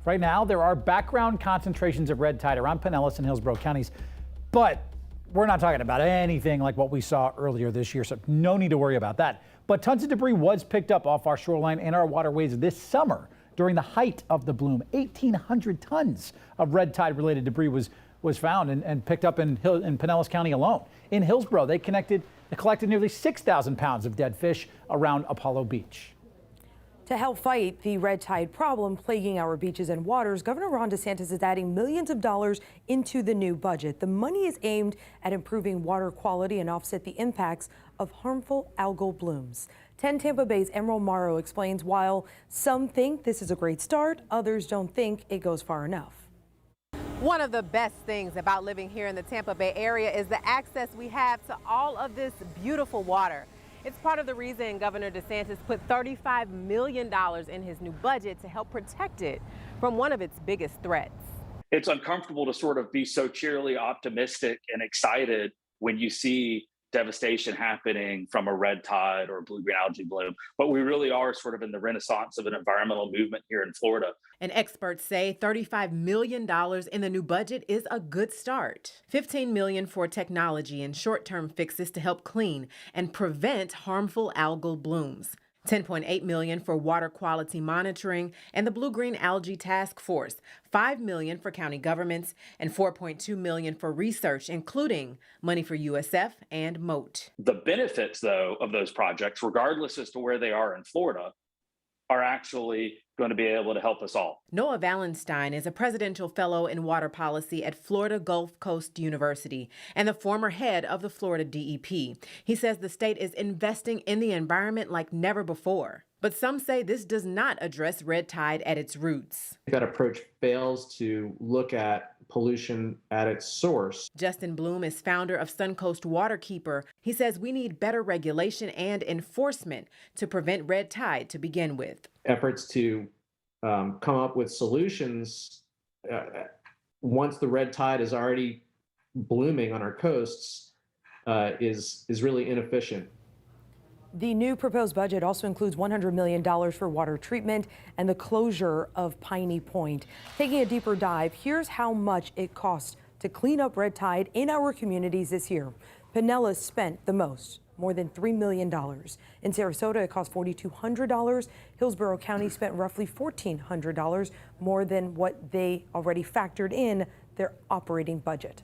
Right now, there are background concentrations of red tide around Pinellas and Hillsborough counties, but we're not talking about anything like what we saw earlier this year, so no need to worry about that. But tons of debris was picked up off our shoreline and our waterways this summer during the height of the bloom. 1,800 tons of red tide related debris was found and picked up in Pinellas County alone. In Hillsborough, they collected nearly 6,000 pounds of dead fish around Apollo Beach. To help fight the red tide problem plaguing our beaches and waters, Governor Ron DeSantis is adding millions of dollars into the new budget. The money is aimed at improving water quality and offset the impacts of harmful algal blooms. 10 Tampa Bay's Emerald Morrow explains while some think this is a great start, others don't think it goes far enough. One of the best things about living here in the Tampa Bay area is the access we have to all of this beautiful water. It's part of the reason Governor DeSantis put $35 million in his new budget to help protect it from one of its biggest threats. It's uncomfortable to sort of be so cheerily optimistic and excited when you see devastation happening from a red tide or a blue-green algae bloom. But we really are sort of in the renaissance of an environmental movement here in Florida. And experts say $35 million in the new budget is a good start. $15 million for technology and short-term fixes to help clean and prevent harmful algal blooms. $10.8 million for water quality monitoring and the Blue-Green Algae Task Force, $5 million for county governments, and $4.2 million for research, including money for USF and MOAT. The benefits, though, of those projects, regardless as to where they are in Florida, are actually going to be able to help us all. Noah Valenstein is a presidential fellow in water policy at Florida Gulf Coast University and the former head of the Florida DEP. He says the state is investing in the environment like never before. But some say this does not address red tide at its roots. That approach fails to look at pollution at its source. Justin Bloom is founder of Suncoast Waterkeeper. He says we need better regulation and enforcement to prevent red tide to begin with. Efforts to come up with solutions once the red tide is already blooming on our coasts is really inefficient. The new proposed budget also includes $100 million for water treatment and the closure of Piney Point. Taking a deeper dive, here's how much it costs to clean up red tide in our communities this year. Pinellas spent the most, more than $3 million. In Sarasota, it cost $4,200. Hillsborough County spent roughly $1,400, more than what they already factored in their operating budget.